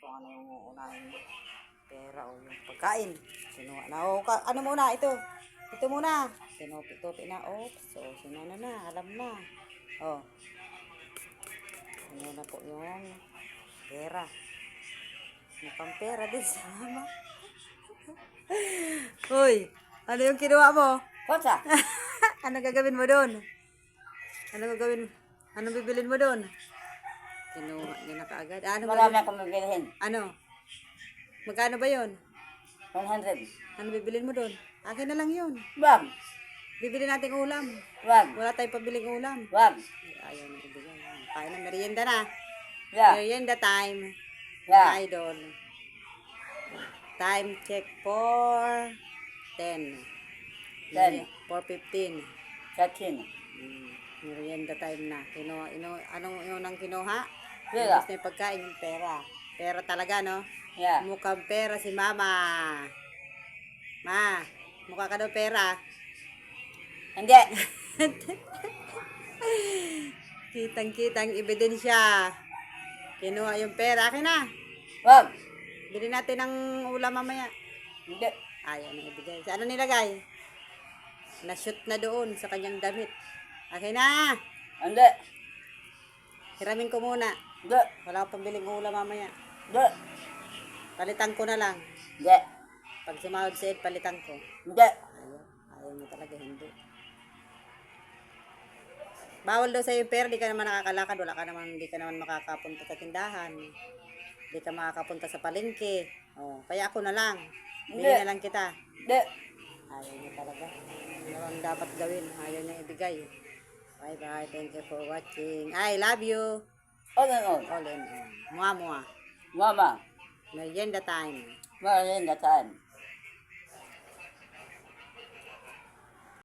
kung ano yung uunahin mo. Pera o yung pagkain. Kinuha na. O, ano muna? Ito muna. Tinupi na. Oops. So, sinana na. Alam na. O. Ano na po yung pera. Mukhang pera din sa mama. Hoy, ano yung kinuha mo? Kotsa. Ano gagawin mo doon? Ano bibilin mo doon? Kinuha niya na kaagad. Marami akong bibilihin. Ano? Magkano ba yun? 100. Ano bibilin mo doon? Akin na lang yun. Wag. Bibili natin ulam. Wag. Wala tayong pabiling ulam. Wag. Ayaw na ibigay. Kaya na, merienda na. Yeah. Merienda time. Yeah. Idol. Time check for 10. 10. 4:15. 13. Merienda time na. Anong unang kinuha? Pera. Imbis na yung pagkain, yung pera. Pera talaga, no? Yeah. Mukhang pera si mama. Ma, mukha ka daw pera. Hindi. Kitang-kitang ebidensya. Kinuha yung pera. Akin na. Wag. Bili natin ng ulam mamaya. Hindi. Ayaw na ibigay. Sa ano nilagay? Na-shoot na doon sa kanyang damit. Akin na. Hindi. Hiramin ko muna. Hindi. Wala akong pambiling ulam mamaya. Hindi. Palitan ko na lang. Hindi. Pag sumahod si Ed, palitan ko. Hindi. Ayaw mo talaga, hindi. Bawal daw sa'yo yung pera, di ka naman nakakalakad. Di ka naman makakapunta sa tindahan. Di ka makakapunta sa palengke. Oh, kaya ako na lang. Bili na lang kita. Hindi. Ayaw niya talaga. Ano ang dapat gawin? Ayaw niya ibigay. Bye-bye. Thank you for watching. I love you. All in all. All in all. Mua-mua. Mama. Merienda time. Merienda time.